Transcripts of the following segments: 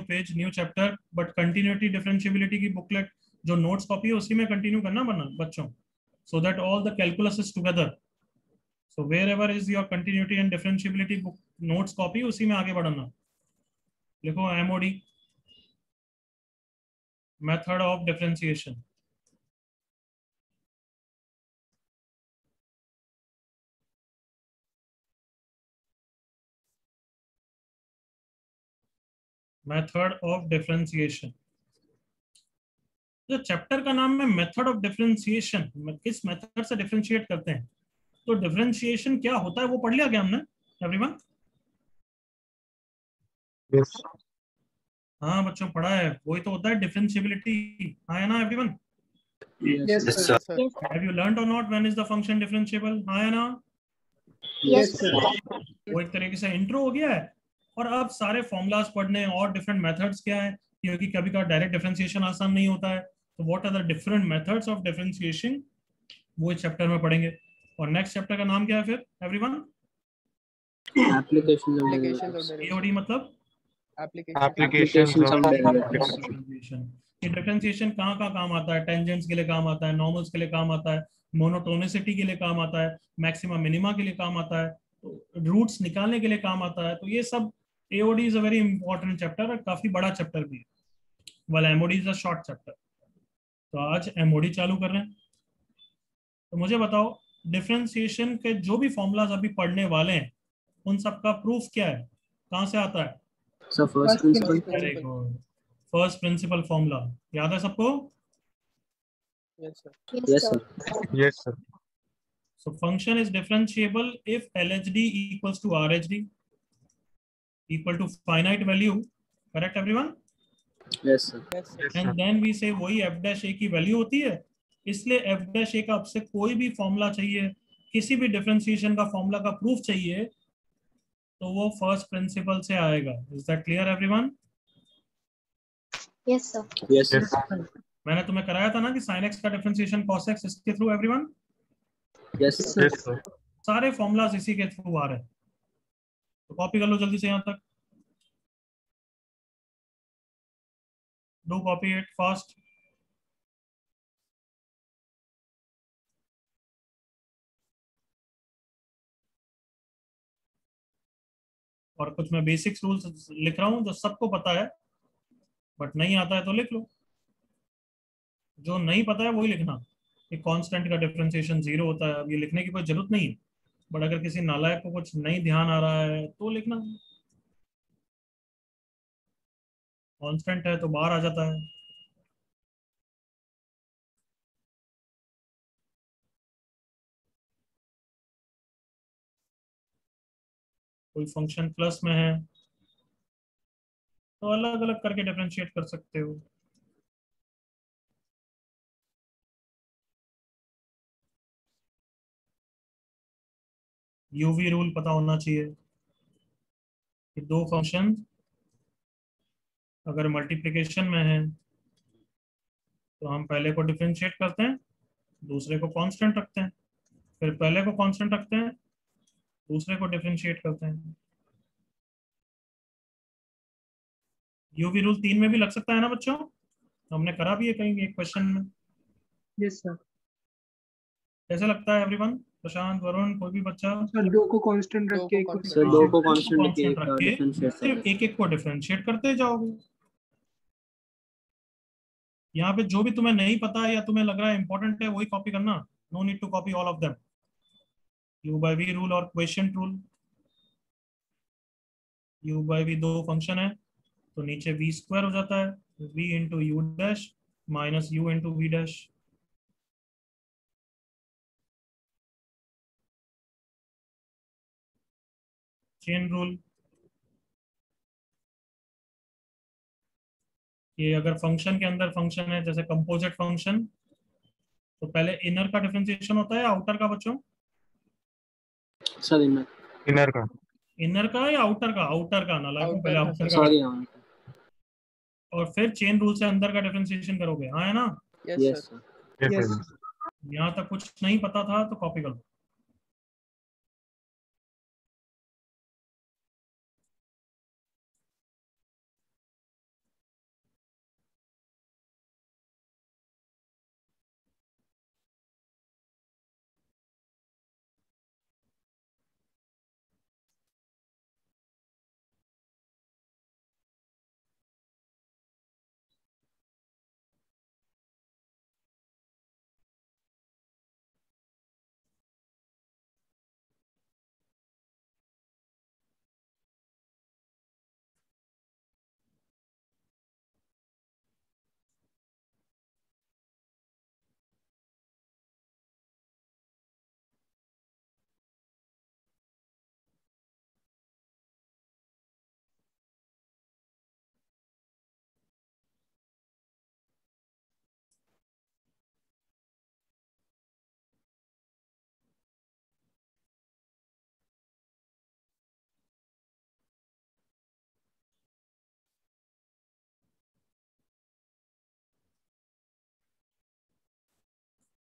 Page, new chapter, but continuity differentiability की booklet जो notes copy है उसी में कंटिन्यू करना बना बच्चों, so that all the calculus is together. So wherever is your continuity and differentiability book notes copy, उसी में आगे बढ़ना। लिखो MOD, method of differentiation. Method of differentiation, जो चैप्टर का नाम है मेथड ऑफ डिफरेंशिएशन, किस मेथड से डिफरेंशिएट करते हैं, तो डिफरेंशिएशन क्या होता है वो पढ़ लिया क्या हमने एवरीवन? Yes. हाँ बच्चों पढ़ा है, वही तो होता है डिफरेंशिएबिलिटी, हाँ है ना everyone? Yes, sir. Have you learned or not when is the function differentiable, हाँ है ना? Yes, sir. वो एक तरीके से इंट्रो हो गया है। और अब सारे फॉर्मूलाज पढ़ने और डिफरेंट मेथड्स क्या है, क्योंकि कभी कभी डायरेक्ट डिफरेंशिएशन आसान नहीं होता है, तो what are the different methods of differentiation, वो इस चैप्टर में पढ़ेंगे। और नेक्स्ट चैप्टर का नाम क्या है फिर everyone? Applications of derivatives. AOD मतलब Applications of डिफरेंशिएशन। ये डिफरेंशिएशन कहाँ कहाँ काम आता है? टेंजेंट्स के लिए काम आता है, नॉर्मल्स के लिए काम आता है, मोनोटोनिसिटी के लिए काम आता है, मैक्सिमा मिनिमा के लिए काम आता है, तो रूट्स निकालने के लिए काम आता है। तो ये सब AOD is a very important chapter और काफी बड़ा चैप्टर भी है, वाल MoD is a short chapter. तो आज एमओडी चालू कर रहे हैं। तो मुझे बताओ डिफरेंशिएशन के जो भी फॉर्मूलाज अभी पढ़ने वाले हैं उन सब का प्रूफ क्या है, कहाँ से आता है? So first principle. Very good, first principle formula याद है सबको? Yes, sir. Yes, sir. So function is differentiable if LHD equals to RHD equal to finite value, correct everyone? Yes, sir. Yes, sir. And then we say वही f dash a की value होती है, इसलिए f dash a का आपसे कोई भी formula चाहिए, किसी भी डिफरेंशिएशन का फॉर्मूला का प्रूफ चाहिए, तो वो फर्स्ट प्रिंसिपल से आएगा। Is that clear everyone? Yes, sir. Yes, sir. Yes. मैंने तुम्हें कराया था ना कि sin x का डिफरेंशिएशन cos x इसके through everyone, Yes, sir. Yes, sir. सारे फॉर्मूलाज इसी के थ्रू आ रहे हैं। तो कॉपी कर लो जल्दी से यहाँ तक, डू कॉपी इट फास्ट। और कुछ मैं बेसिक्स रूल्स लिख रहा हूँ जो सबको पता है, बट नहीं आता है तो लिख लो, जो नहीं पता है वही लिखना। एक कांस्टेंट का डिफरेंशिएशन 0 होता है, अब ये लिखने की कोई जरूरत नहीं है, बट अगर किसी नालायक को कुछ नहीं ध्यान आ रहा है तो लिखना। कांस्टेंट है तो बाहर आ जाता है। कोई फंक्शन प्लस में है तो अलग अलग करके डिफरेंशिएट कर सकते हो। यूवी रूल पता होना चाहिए कि दो फंक्शन अगर मल्टीप्लिकेशन में है तो हम पहले को डिफरेंशिएट करते हैं, दूसरे को कांस्टेंट रखते हैं, फिर पहले को कांस्टेंट रखते हैं, दूसरे को डिफरेंशिएट करते हैं। यूवी रूल 3 में भी लग सकता है ना बच्चों? हमने करा भी है कहीं एक क्वेश्चन में। Yes sir. कैसे लगता है एवरीवन? प्रशांत, वरुण, कोई भी बच्चा? सर दो को कांस्टेंट रख के सर दो को कांस्टेंट रख के सिर्फ एक एक को डिफरेंशिएट करते जाओगे। यहाँ पे जो भी तुम्हें नहीं पता है या तुम्हें लग रहा है इंपॉर्टेंट है वही कॉपी करना, no need to copy all of them. U by v rule or quotient rule. U by v दो फंक्शन है तो नीचे वी स्क्वायर हो जाता है, v into u dash minus u into v dash. Chain rule, ये अगर function के अंदर फंक्शन है जैसे कंपोजिट फंक्शन तो पहले इनर का डिफरेंशिएशन होता है या आउटर का बच्चों? सर Inner का। इनर का या आउटर का? आउटर का ना लाइक पहले आउटर का। सॉरी। और फिर चेन रूल से अंदर का डिफरेंशिएशन करोगे, हाँ है ना? Yes sir. Yes, sir. यहाँ तक कुछ नहीं पता था तो कॉपी कर लो।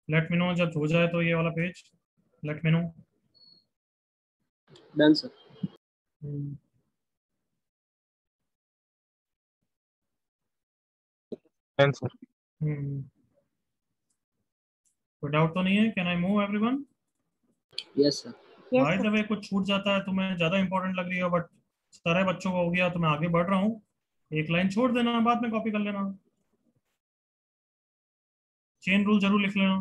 लेट मी नो जब हो जाए तो ये वाला page, let me know. Done sir. Done sir. कोई डाउट तो नहीं है? Can I move everyone? Yes sir. By the way कुछ छूट जाता है तुम्हें ज्यादा इंपॉर्टेंट लग रही है, बट सारे बच्चों को हो गया तो मैं आगे बढ़ रहा हूँ। एक लाइन छोड़ देना, बाद में कॉपी कर लेना। चेन रूल जरूर लिख लेना।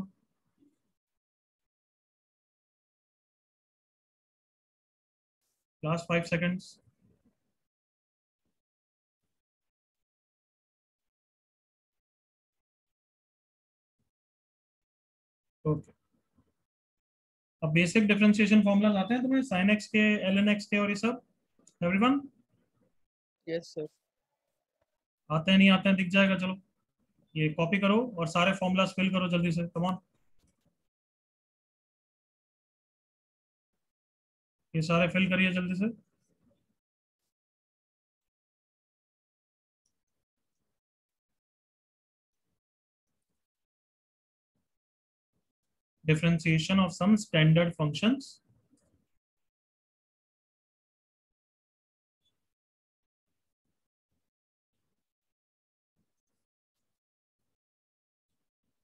Last 5 seconds. ओके, अब बेसिक डिफरेंशिएशन फॉर्मूलाज आते हैं तुम्हें, साइन एक्स के, ln x के और ये सब, एवरीवन? Yes sir. आते हैं नहीं आते हैं दिख जाएगा, चलो ये कॉपी करो और सारे फॉर्मूलाज फिल करो जल्दी से, कम ऑन। ये सारे फिल करिए जल्दी से। Differentiation of some standard functions.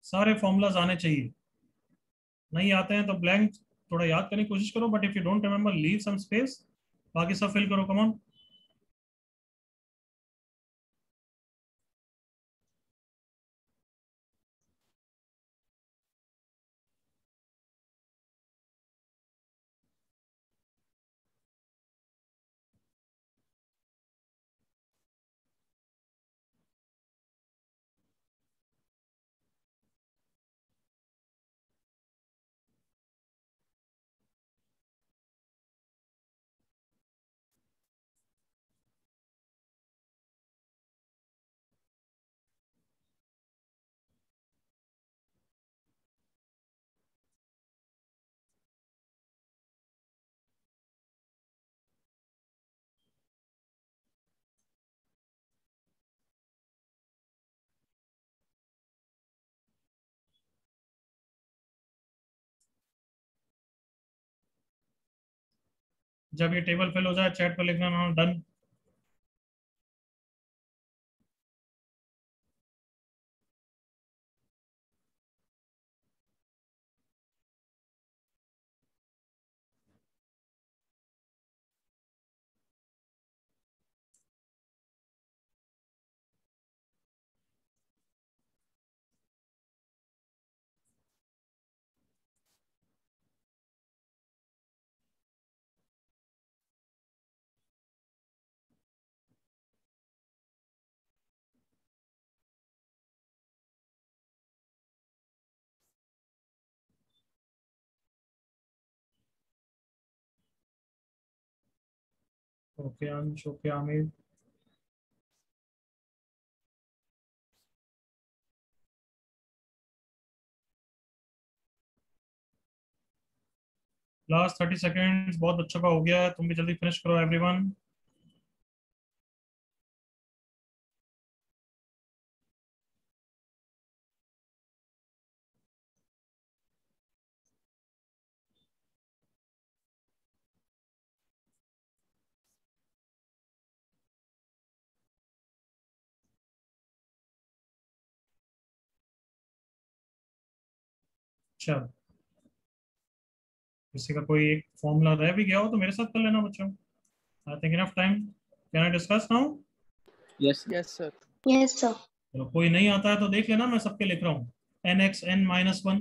सारे फॉर्मूलाज आने चाहिए, नहीं आते हैं तो ब्लैंक थोड़ा याद करने की कोशिश करो, but if you don't remember leave some space, बाकी सब फिल करो, कम ऑन। जब ये टेबल फिल हो जाए चैट पर लिखना ना डन। ओके अंश, ओके आमिर। लास्ट 30 सेकेंड्स, बहुत बच्चों का हो गया है, तुम भी जल्दी फिनिश करो एवरीवन। चलो, किसी का कोई एक फॉर्मूला रह भी गया हो तो मेरे साथ कर लेना बच्चों। I think enough time. Can I discuss now? Yes sir. Yes sir. Yes sir. चलो, कोई नहीं आता है तो देख लेना, मैं सबके लिख रहा हूँ। N x n minus one,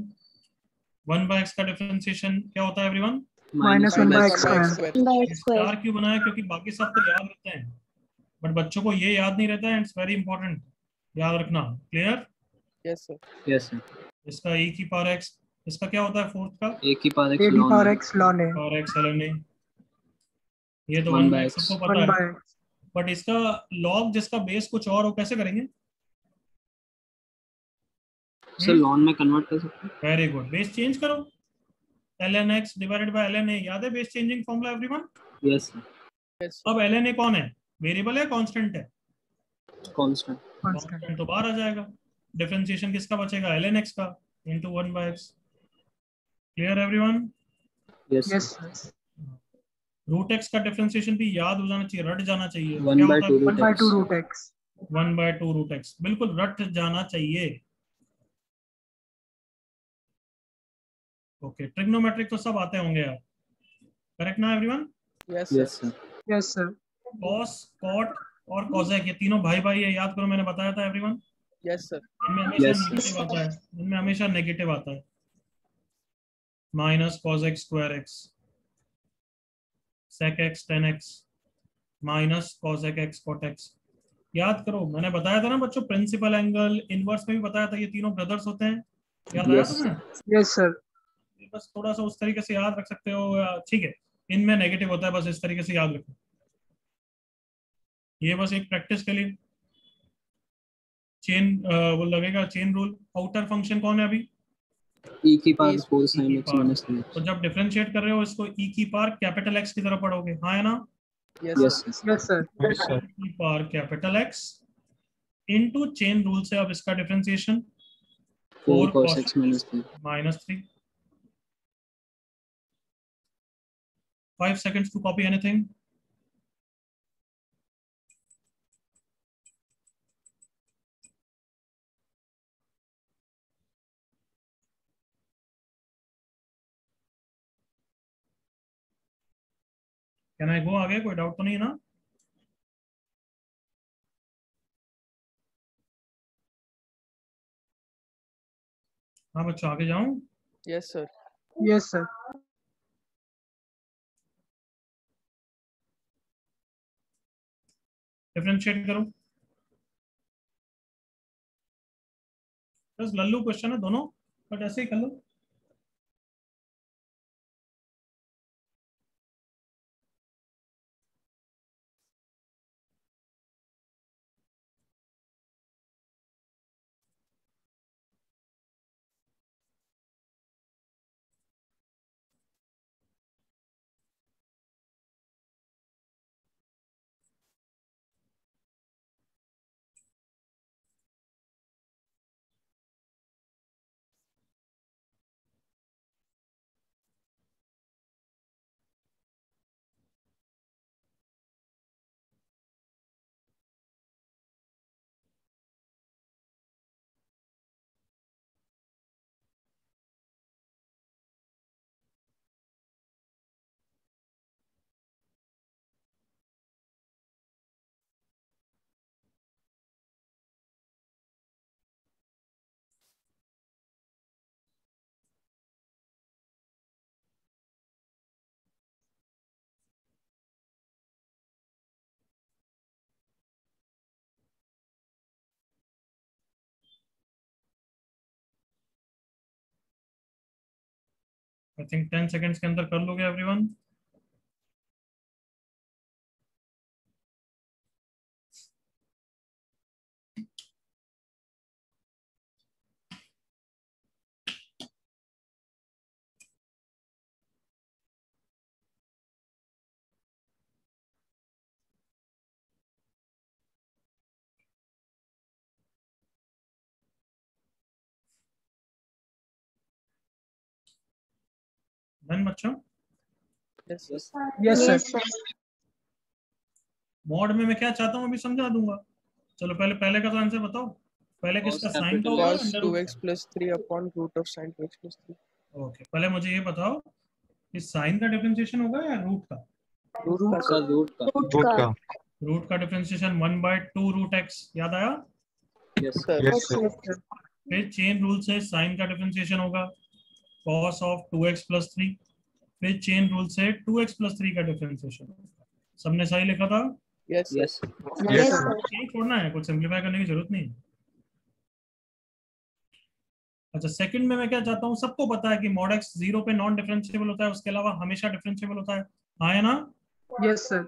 1/x का डिफरेंशिएशन क्या होता है एवरीवन? -1/x²। स्टार क्यों बनाया? क्योंकि बाकी सब तो याद रहते हैं, बट बच्चों को ये याद नहीं रहता है, इट्स वेरी इंपॉर्टेंट, याद रखना। Clear? Yes sir. Yes sir. इसका e की पावर x, इसका क्या होता है फोर्थ का? a की पावर a की power x ln a। Power x ln a, ये तो 1/x 1/x सबको पता है, 1/x। बट इसका लॉग जिसका बेस कुछ और हो कैसे करेंगे? सर लॉन में कन्वर्ट कर सकते हैं। वेरी गुड, बेस चेंज करो, ln x divided by ln a, याद है base changing formula everyone? Yes sir. अब ln a कौन है? वेरिएबल है कांस्टेंट है? कांस्टेंट। कांस्टेंट तो बाहर आ जाएगा, डिफरेंशिएशन किसका बचेगा? ln x का, into 1 by x. Clear everyone? Yes, Yes, sir. sir. Root x का डिफरेंशिएशन भी याद हो जाना चाहिए, रट जाना चाहिए। 1 क्या by होता 2 है? root 1 by 2 x. root x. 1 by 2 root x, बिल्कुल रट जाना चाहिए। ओके, ट्रिग्नोमेट्रिक तो सब आते होंगे यार, करेक्ट ना everyone? Yes, Yes, sir. sir. Yes, sir. Cos, cot और कॉसेक, ये तीनों भाई भाई है, याद करो, मैंने बताया था एवरीवन। Yes, sir. इनमें हमेशा Yes, नेगेटिव आता है, इनमें हमेशा नेगेटिव आता है। Minus cosec square x, sec x tan x, minus cosec x cot x. याद करो, मैंने बताया था ना बच्चों, प्रिंसिपल एंगल, इनवर्स में भी बताया था, ये तीनों ब्रदर्स होते हैं। याद आया Yes, तुम्हें? Yes, sir. बस थोड़ा सा उस तरीके से याद रख सकते हो, ठीक है। इनमें नेगेटिव होता है, बस इस तरीके से याद रखो। ये बस एक प्रैक्टिस के लिए चेन वो लगेगा, चेन रूल। आउटर फंक्शन कौन है अभी? e की पावर E 4 ई sin की x पावर। minus 3. तो जब डिफरेंशिएट कर रहे हो इसको, ई की पावर कैपिटल एक्स की तरफ पढ़ोगे, हाँ है ना? Yes, Yes, sir. sir. Yes, sir. Yes, sir. ई की power capital x into chain rule से अब इसका differentiation 4 cos x minus 3. minus 3. 5 seconds to copy anything. Can I go आगे? कोई डाउट तो नहीं है ना? हाँ बच्चों, आगे जाऊं? Yes, sir. Yes, sir. Differentiate करो। बस लल्लू क्वेश्चन है दोनों, बट ऐसे ही कर लो। आई थिंक 10 सेकंड्स के अंदर कर लोगे एवरीवन। डन बच्चों? Yes, sir. Yes, sir. Mod में मैं क्या चाहता हूँ अभी समझा दूंगा। चलो पहले पहले का तो आंसर बताओ। पहले किसका, साइन का होगा, Cos under root 2x plus 3 upon root of sin 2x plus 3. का? ओके, पहले मुझे ये बताओ कि साइन का डिफरेंशिएशन होगा या रूट का? Root का का रूट का. Root का. रूट का डिफरेंशिएशन 1 by 2 रूट एक्स, याद आया? Yes, sir. Yes, sir. फिर चेन रूल से साइन का डिफरेंशिएशन होगा cos ऑफ 2x plus 3। फिर चेन रूल से 2x plus 3 का डिफरेंशिएशन होगा। सबने सही लिखा था? Yes, sir. yes, Yes, sir. यही छोड़ना है, कुछ सिंपलीफाई करने की जरूरत नहीं है। अच्छा, सेकंड में मैं क्या चाहता हूँ, सबको पता है कि mod x 0 पे नॉन डिफरेंशिएबल होता है, उसके अलावा हमेशा डिफरेंशिएबल होता है, हाँ है ना? Yes, sir.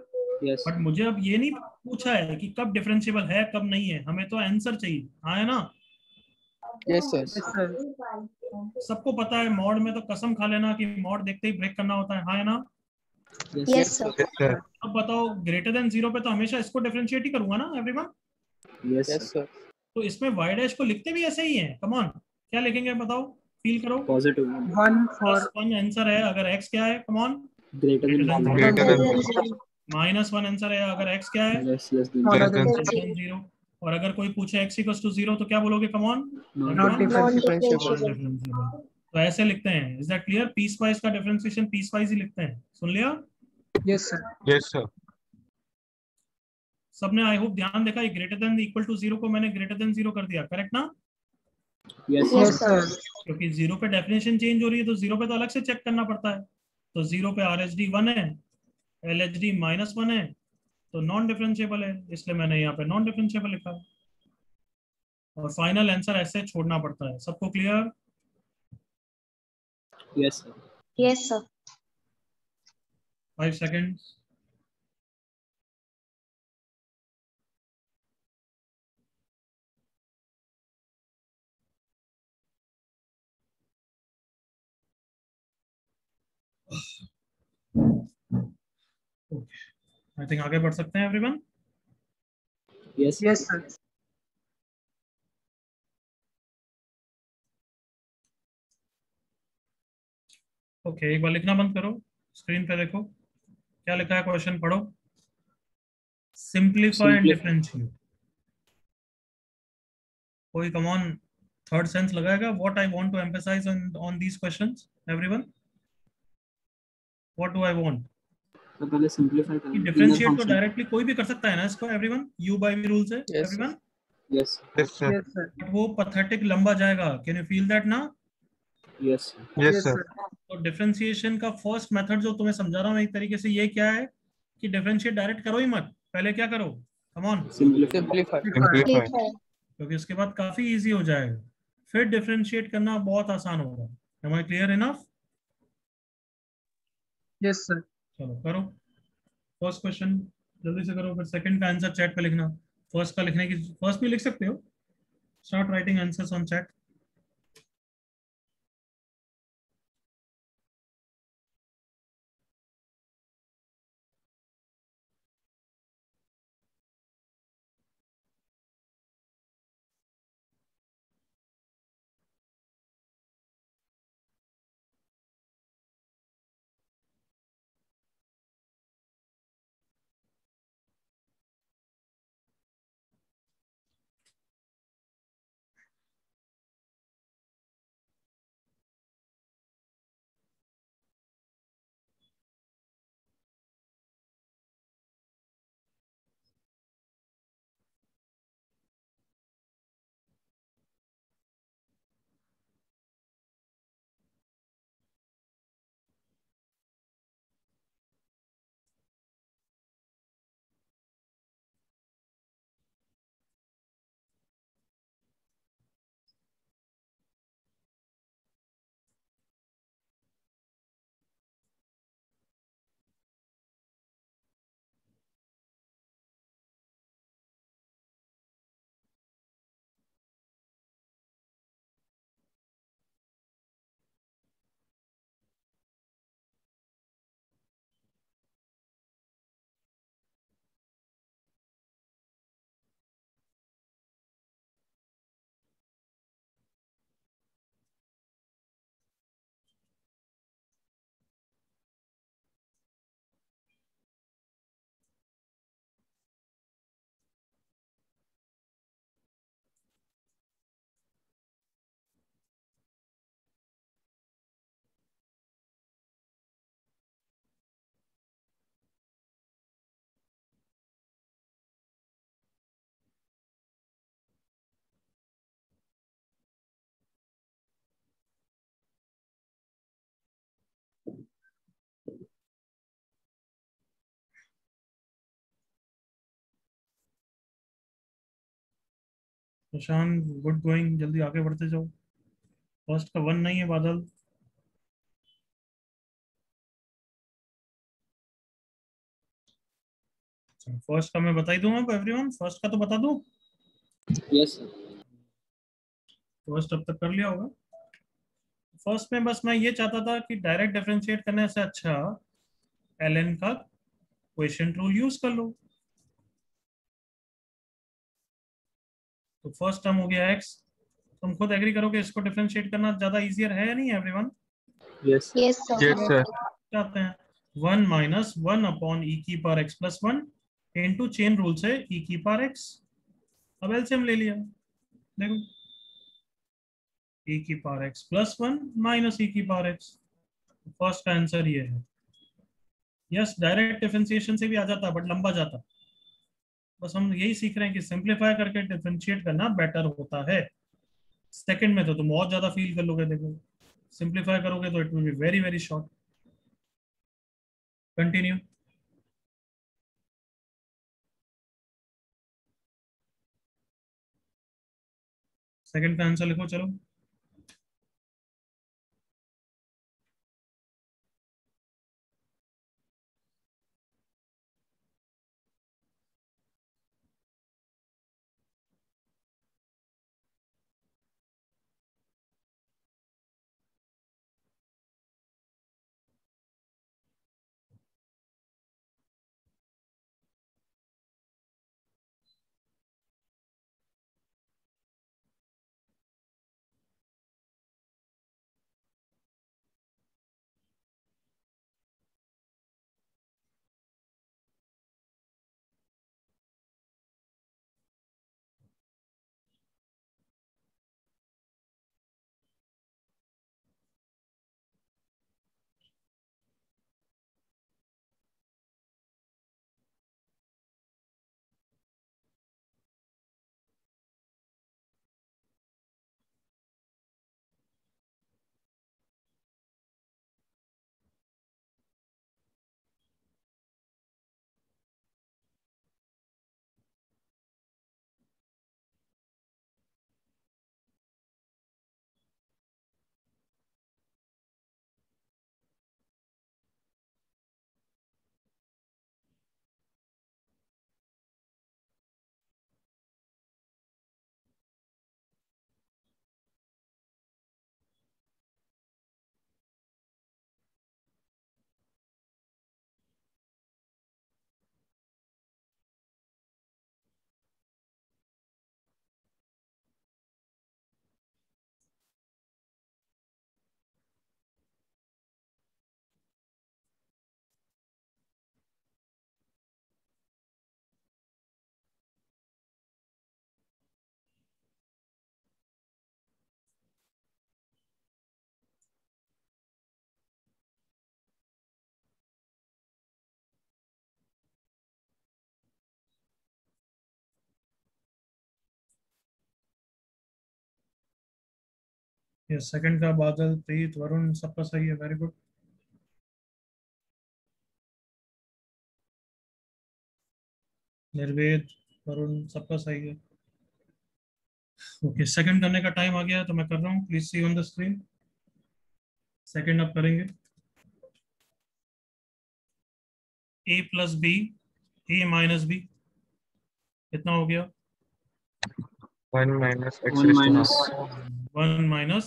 yes, बट मुझे अब ये नहीं पूछा है कि कब डिफरेंशिएबल है कब नहीं है, हमें तो आंसर चाहिए, हाँ है ना? Yes, sir. Yes, sir. सबको पता है मॉड में तो कसम खा लेना कि मॉड देखते ही ब्रेक करना होता है, हाँ है ना? yes, Yes, sir. Yes, sir. अब बताओ, ग्रेटर देन 0 पे तो हमेशा इसको डिफरेंशिएट ही करूंगा ना एवरीवन? yes, Yes, sir. तो इसमें y डैश को लिखते भी ऐसे ही हैं, कम ऑन, क्या लिखेंगे बताओ? फील करो। पॉजिटिव 1 for +1 आंसर है अगर x क्या है, come on, greater greater than than zero. Greater than 0. -1 answer है अगर x क्या है, less than smaller Less than than 0. 0. और अगर कोई पूछे x = 0 तो क्या बोलोगे, come on, Not differentiable. differentiable. तो ऐसे लिखते हैं, is that clear? Piece wise का डिफरेंशिएशन पीस वाइज ही लिखते हैं, सुन लिया Yes, sir. Yes, sir. सबने? आई होप ध्यान देखा, ये ग्रेटर देन इक्वल टू 0 को मैंने ग्रेटर देन 0 कर दिया, करेक्ट ना? Yes Yes, sir. क्योंकि 0 पे डेफिनेशन चेंज हो रही है तो 0 पे तो अलग से चेक करना पड़ता है। तो 0 पे RHD 1 है, LHD -1 है, तो नॉन डिफरेंशिएबल है, इसलिए मैंने यहाँ पे नॉन डिफरेंशिएबल लिखा है। और फाइनल आंसर ऐसे छोड़ना पड़ता है। सबको clear? Yes sir. Yes, sir. 5 seconds. I think आगे बढ़ सकते हैं everyone. Yes Yes, sir. Okay, एक बार लिखना बंद करो, स्क्रीन पे देखो क्या लिखा है, क्वेश्चन पढ़ो। Simplify and differentiate. कोई कम ऑन थर्ड सेंस लगाएगा? What I want to emphasise on these questions everyone, what do I want? तो पहले सिंपलीफाई करें। डिफरेंशिएट तो डायरेक्टली कोई भी कर सकता है ना इसको everyone, u by v rule से Yes, everyone, yes Yes, sir. Yes, sir. But वो पैथेटिक लंबा जाएगा। कैन यू फील दैट ना? Yes Yes, Yes, sir. sir. तो डिफरेंशिएशन का फर्स्ट मेथड जो तुम्हें समझा रहा हूँ एक तरीके से, ये क्या है कि डिफरेंशिएट डायरेक्ट करो ही मत, पहले क्या करो, come on, simplify Simplify. Simplify. क्योंकि उसके बाद काफी इजी हो जाएगा, फिर डिफरेंशिएट करना बहुत आसान होगा। Am I clear enough? Yes, sir. चलो करो फर्स्ट क्वेश्चन, जल्दी से करो, फिर सेकंड का आंसर चैट पे लिखना। फर्स्ट का लिखने की, फर्स्ट भी लिख सकते हो, start writing answers on chat. Prashant good going, जल्दी आगे बढ़ते जाओ। फर्स्ट का 1 नहीं है बादल। फर्स्ट का मैं बता ही दूंगा एवरीवन, फर्स्ट का तो बता दूं। यस फर्स्ट अब तक कर लिया होगा। फर्स्ट में बस मैं ये चाहता था कि डायरेक्ट डिफरेंशिएट करने से अच्छा एलएन का क्वोशिएंट रूल यूज कर लो। तो फर्स्ट टर्म हो गया x, तुम खुद एग्री करो कि इसको डिफरेंशिएट करना ज्यादा इजियर है या नहीं everyone? Yes. Yes, sir. Yes, sir. चाहते हैं 1 माइनस 1 अपॉन ई की power x plus 1 into chain rule से ई की पावर एक्स। अब एलसीएम ले लिया, देखो ई की पावर एक्स प्लस 1 माइनस ई की पावर एक्स। फर्स्ट का आंसर ये है। यस, डायरेक्ट डिफरेंशिएशन से भी आ जाता बट लंबा जाता। बस हम यही सीख रहे हैं कि सिंप्लीफाई करके डिफरेंशिएट करना बेटर होता है। सेकंड में तो तुम बहुत ज्यादा फील कर लोगे, देखो सिंप्लीफाई करोगे तो it will be very very short. Continue. Second का आंसर लिखो चलो। ये सेकंड का बादल, प्रीत, वरुण सबका सही है, वेरी गुड। निर्वेद, वरुण सबका सही है। ओके, सेकंड करने का टाइम आ गया है तो मैं कर रहा हूँ, please see on the screen. Second आप करेंगे a plus B a minus B, कितना हो गया? 1 minus x 1 raised to minus half. 1 minus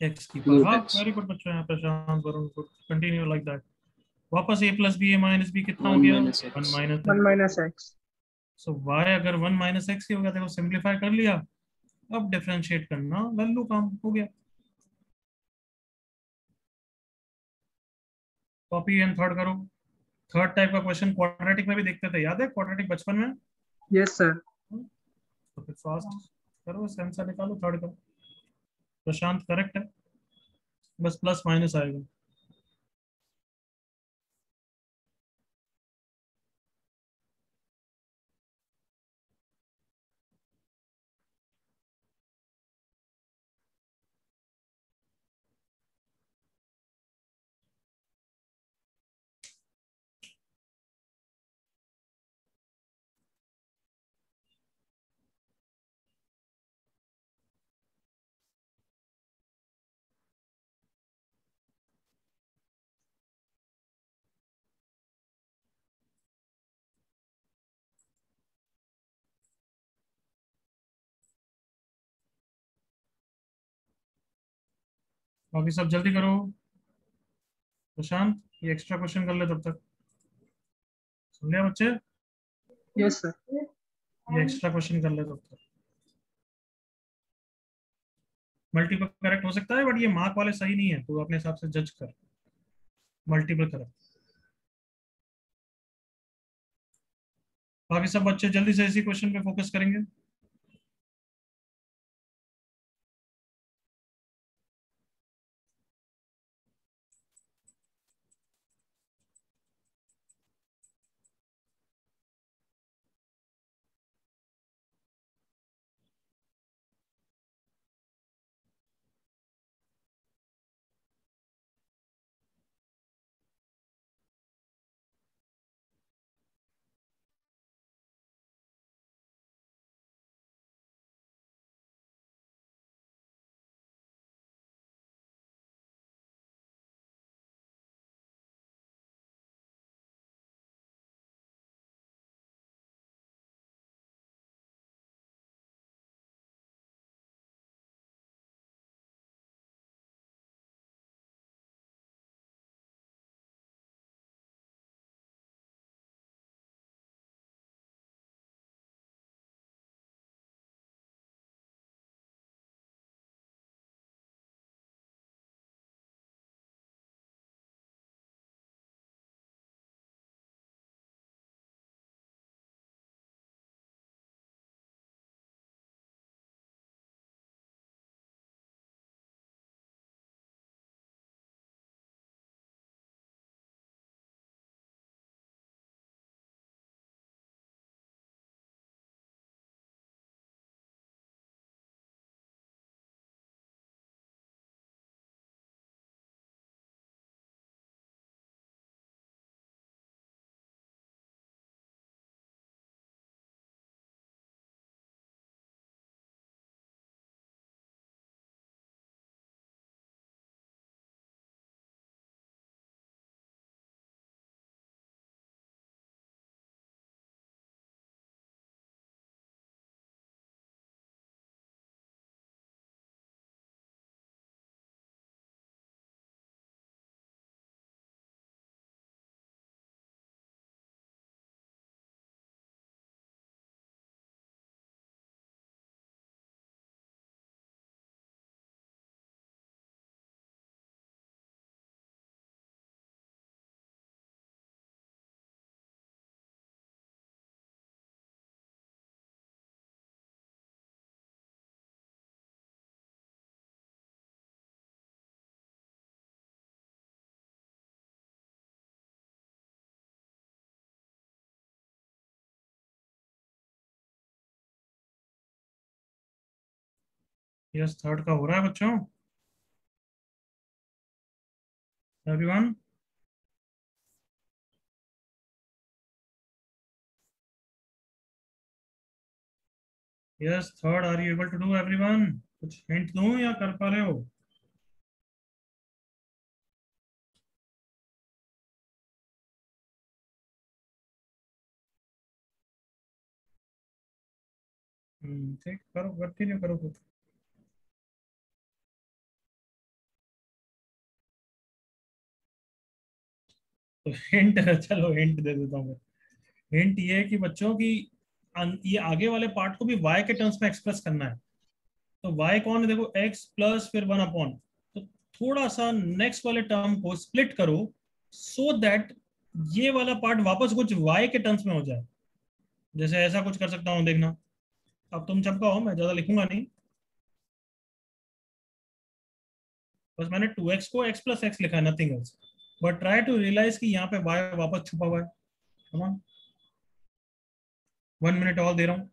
x की Root power. x. Very good बच्चों, यहाँ Prashant, Varun, good, continue like that. वापस a plus B a minus B कितना हो 1 गया? minus x. 1 minus 1 minus x. So y अगर 1 माइनस एक्स ही होगा, देखो सिंप्लीफाई कर लिया, अब डिफरेंशिएट करना वैल्यू काम हो गया। कॉपी एंड थर्ड करो। थर्ड टाइप का क्वेश्चन क्वाड्रेटिक में भी देखते थे, याद है क्वाड्रेटिक बचपन में? Yes, sir. तो फिर फास्ट करो, इसका आंसर निकालो थर्ड का। प्रशांत करेक्ट है, बस प्लस माइनस आएगा। बाकी सब जल्दी करो। प्रशांत ये एक्स्ट्रा क्वेश्चन कर ले तब तक। सुन लिया बच्चे? Yes, sir. ये एक्स्ट्रा क्वेश्चन कर ले तब तक। मल्टीपल करेक्ट हो सकता है, बट ये मार्क वाले सही नहीं है, तो अपने हिसाब से जज कर। Multiple correct. बाकी सब बच्चे जल्दी से इसी क्वेश्चन पे फोकस करेंगे। यस, थर्ड का हो रहा है बच्चों। Everyone. Yes, third. Are you able to do everyone? कुछ हिंट दूं या कर पा रहे हो? ठीक, करो, कंटिन्यू करो कुछ। तो हिंट चलो हिंट दे देता हूँ। हिंट ये है कि बच्चों की ये आगे वाले पार्ट को भी y के टर्म्स में एक्सप्रेस करना है। तो y कौन है? देखो x प्लस फिर 1 अपॉन। तो थोड़ा सा नेक्स्ट वाले टर्म को स्प्लिट करो सो दैट ये वाला पार्ट वापस कुछ y के टर्म्स में हो जाए। जैसे ऐसा कुछ कर सकता हूँ, देखना। अब तुम चपका हो, मैं ज्यादा लिखूंगा नहीं। बस मैंने 2x को x प्लस एक्स लिखा है, nothing else. But try to realise कि यहाँ पे y वापस छुपा हुआ है। कम ऑन, 1 मिनट और दे रहा हूँ।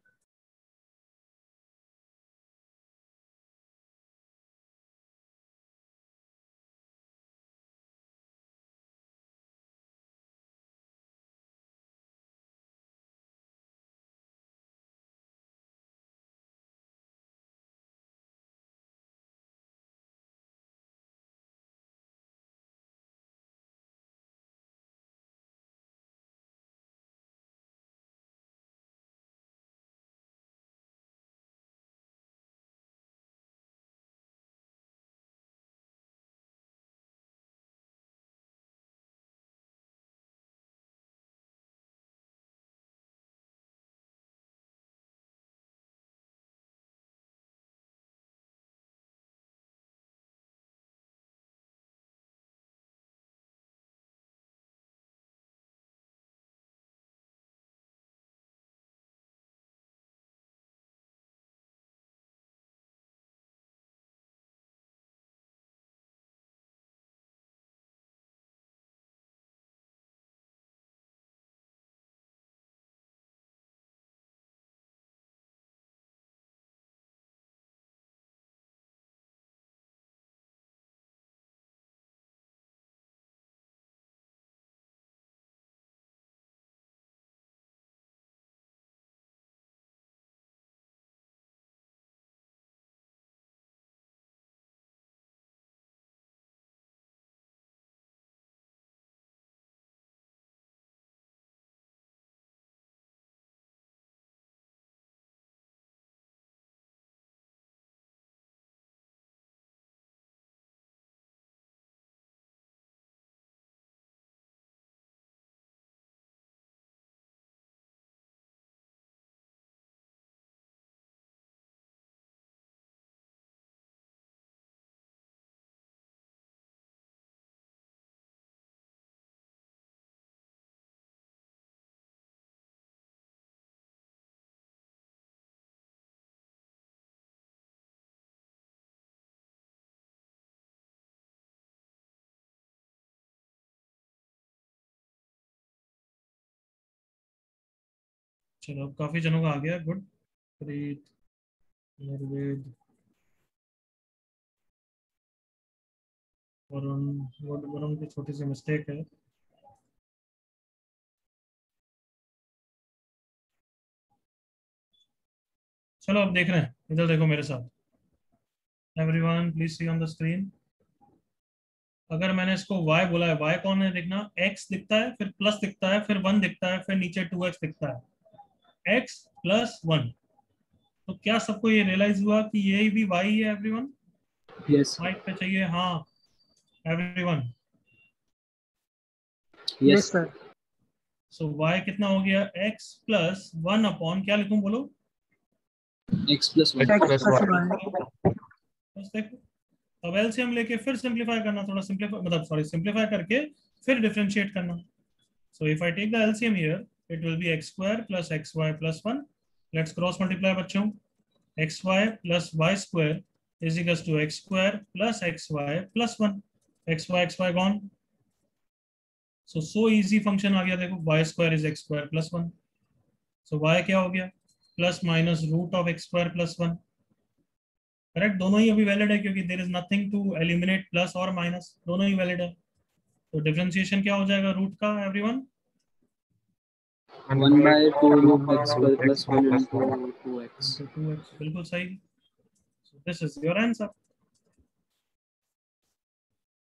चलो अब काफी जनों का आ गया, गुड। प्रीत, निर्वेद, वरुण, वरुण की छोटी सी मिस्टेक है। चलो अब देख रहे हैं, इधर देखो मेरे साथ। Everyone please see on the screen. अगर मैंने इसको y बोला है, y कौन है देखना, x दिखता है, फिर प्लस दिखता है, फिर 1 दिखता है, फिर नीचे 2x दिखता है, x प्लस 1। तो क्या सबको ये रियलाइज हुआ कि ये भी y है एवरीवन? Yes. माइक पे चाहिए हाँ एवरीवन। Yes, Yes. sir. सो y कितना हो गया, x प्लस 1 अपॉन क्या लिखूं बोलो? X plus 1. X X plus plus Y. Y. बस देखो, अब एलसीएम लेके फिर सिंप्लीफाई करना, थोड़ा सिंप्लीफाई मतलब सॉरी सिंप्लीफाई करके फिर डिफरेंशिएट करना। So if I take the LCM here, it will be x square plus xy plus 1. Let's cross multiply बच्चों। xy plus y square is equals to x square plus xy plus 1. xy gone. So easy function आ गया देखो, y square is x square plus 1. So y क्या हो गया, plus minus root of x square plus 1। Correct, दोनों ही अभी valid है क्योंकि there is nothing to eliminate plus और माइनस, दोनों ही वैलिड है। तो डिफरेंशिएशन क्या हो जाएगा रूट का everyone? 1 by 2 root x square root plus x 1 plus into 1. 2x. into 2x, बिल्कुल सही। So this is your answer.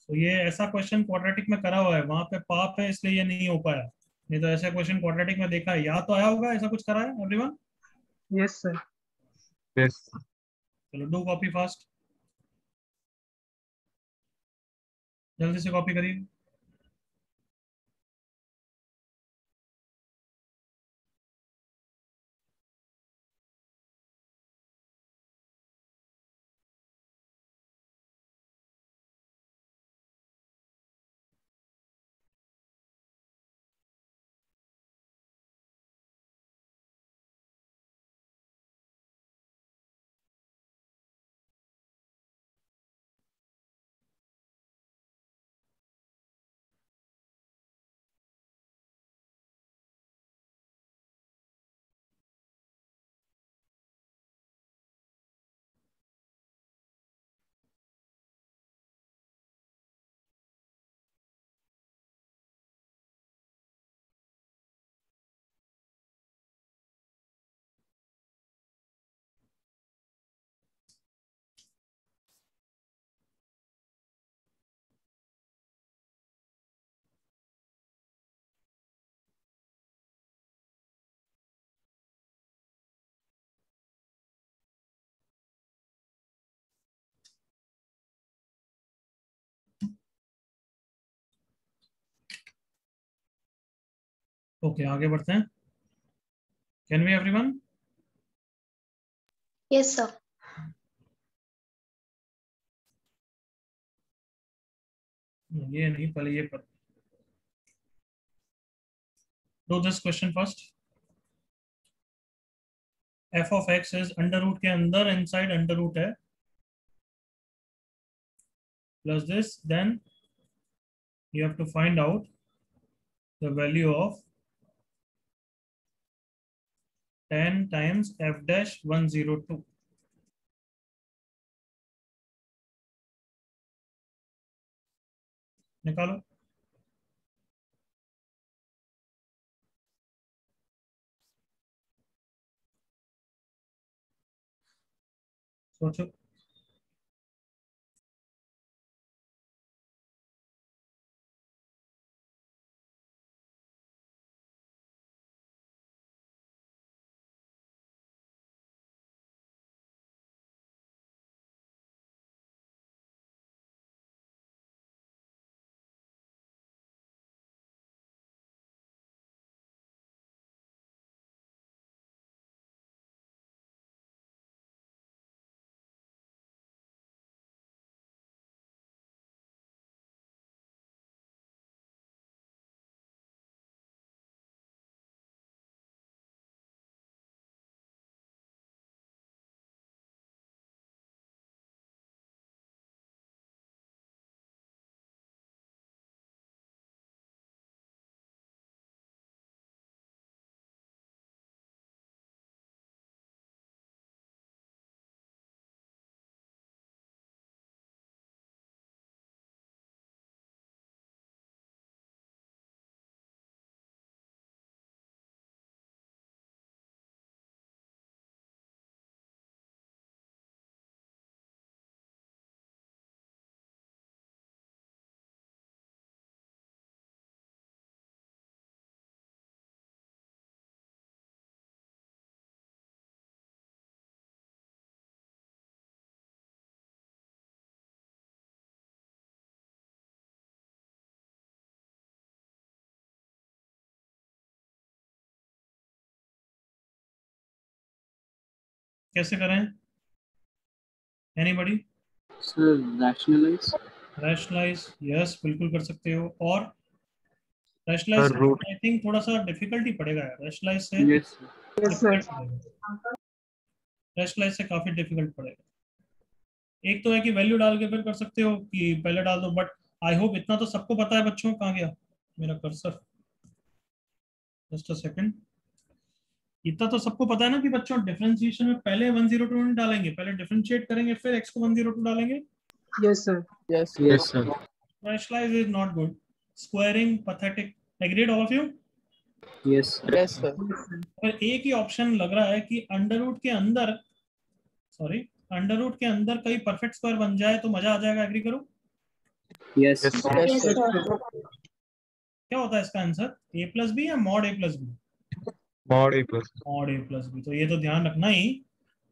तो ये ऐसा क्वेश्चन क्वाड्रेटिक में करा हुआ है, वहां पे पाप है इसलिए ये नहीं हो पाया, नहीं तो ऐसा क्वेश्चन क्वाड्रेटिक में देखा है, या तो आया होगा ऐसा कुछ करा है एवरीवन। Yes, sir. Yes. चलो डू कॉपी फास्ट, जल्दी से कॉपी करिए। ओके आगे बढ़ते हैं। Can we everyone? Yes, sir. ये नहीं, पहले ये कर do this question first. f of x इज अंडर रूट के अंदर इनसाइड अंडर रूट है plus this, then you have to find out the value of 10 times f dash 102। निकालो, सोचो। कैसे करें? Anybody? Sir, rationalize. Rationalise, yes बिल्कुल कर सकते हो। और रैशनलाइज root आई थिंक थोड़ा सा डिफिकल्ट ही पड़ेगा यार, रैशनलाइज से Yes, sir. Yes, sir. Difficult पड़ेगा, रैशनलाइज से काफी डिफिकल्ट पड़ेगा। एक तो है कि वैल्यू डाल के फिर कर सकते हो कि पहले डाल दो, बट आई होप इतना तो सबको पता है बच्चों। कहाँ गया मेरा कर्सर? Just a second. इतना तो सबको पता है ना कि बच्चों डिफरेंशिएशन में पहले 102 नहीं डालेंगे, पहले डिफरेंशिएट करेंगे फिर x को 102 डालेंगे। Yes, sir. Yes. Yes, sir. Rationalize is not good. Squaring pathetic. Agreed all of you? Yes, sir. Yes, sir. Yes, sir. पर एक ही ऑप्शन लग रहा है कि अंडर रूट के अंदर, सॉरी, अंडर रूट के अंदर कई परफेक्ट स्क्वायर बन जाए तो मजा आ जाएगा। एग्री करो? Yes, yes sir. Yes, Yes, sir. sir. क्या होता है इसका आंसर? a प्लस बी या mod a plus B? mod a plus mod a plus B. तो ये तो ध्यान रखना ही।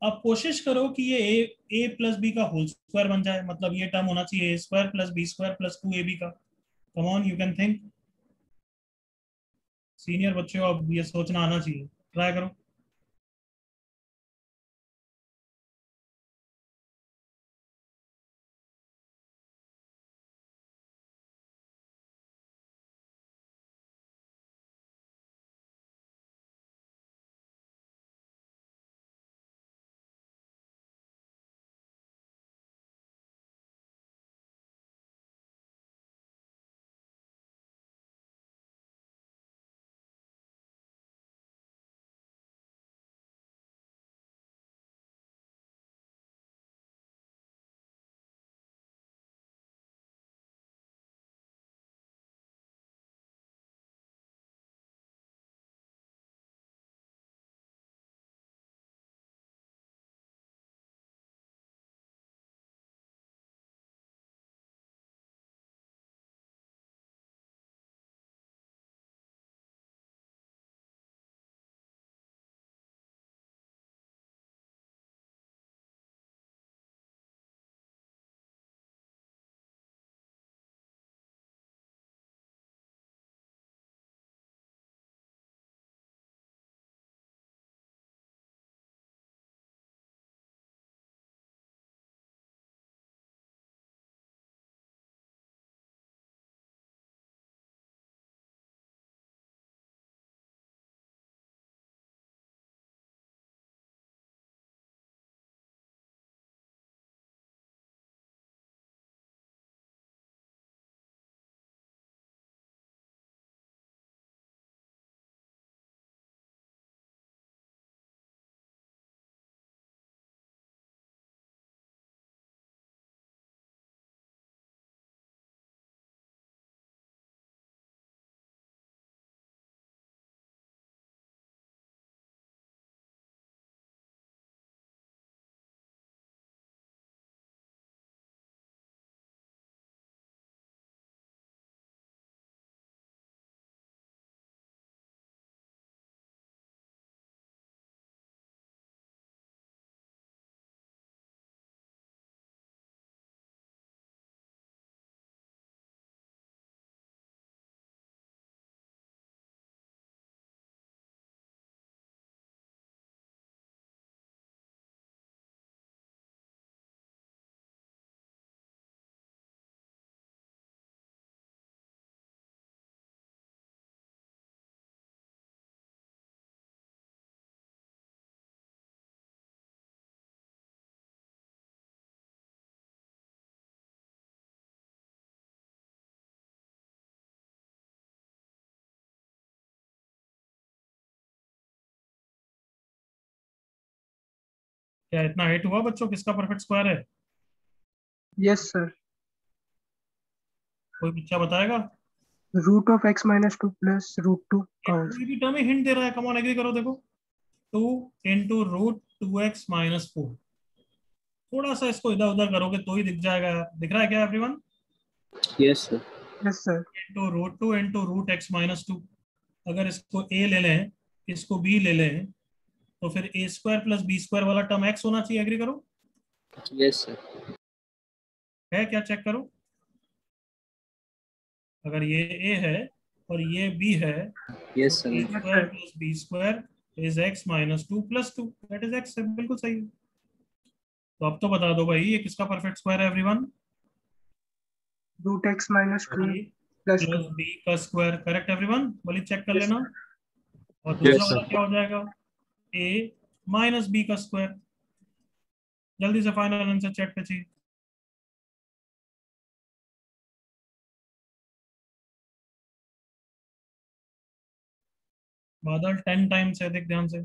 अब कोशिश करो कि ये a प्लस बी का होल स्क्वायर बन जाए, मतलब ये टर्म होना चाहिए a square plus B square plus 2ab का। Come on, you can think. Senior बच्चों, अब ये सोचना आना चाहिए, ट्राई करो। क्या इतना हिट हुआ बच्चों? किसका परफेक्ट स्क्वायर है? Yes, sir. कोई बच्चा बताएगा? Root of x minus 2 plus root 2 counts. कोई भी टर्म हिंट दे रहा है। कम ऑन, एग्री करो। देखो, 2 इंटू रूट 2x माइनस 4। थोड़ा सा इसको इधर उधर करोगे तो ही दिख जाएगा। दिख रहा है क्या everyone? Yes, sir. Yes, sir. Into root 2 into root x minus 2। अगर इसको a ले लें, इसको b ले लें, तो फिर a square plus B square वाला टर्म x होना चाहिए। एग्री करो? Yes, sir. है क्या? चेक करो। अगर ये a है और ये b है, Yes, तो sir. a square plus B square is x minus 2 plus 2, that is x है, बिल्कुल सही है। तो अब तो बता दो भाई ये किसका परफेक्ट स्क्वायर है everyone? Root x minus two a plus plus two. b का स्क्वायर, करेक्ट एवरीवन? बोलिए चेक कर यस लेना। सर। और Yes, दूसरा sir. वाला क्या हो जाएगा? a माइनस b का स्क्वायर। जल्दी से फाइनल आंसर चेक कीजिए। बादल 10 टाइम्स है, देख ध्यान से।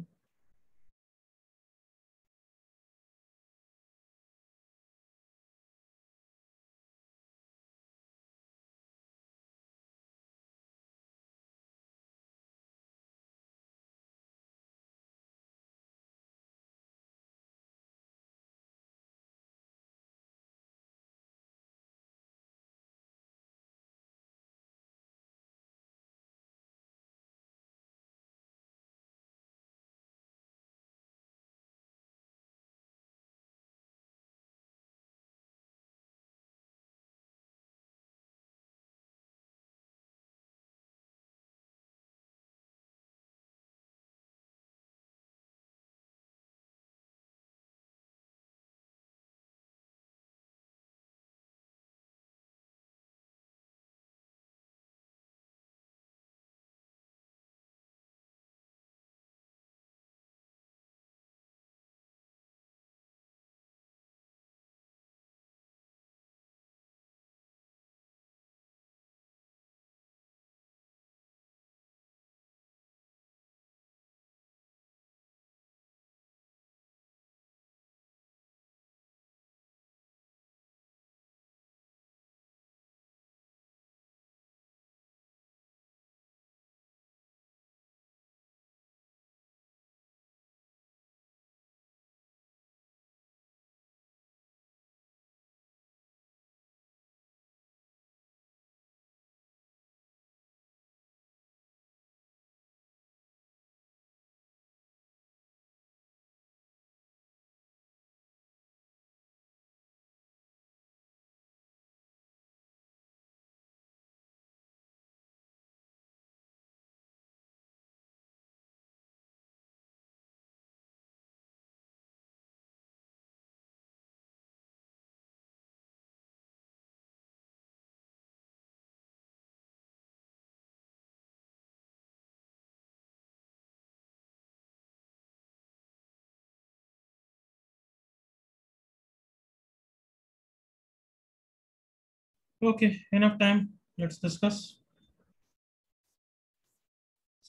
Okay, enough time, let's discuss.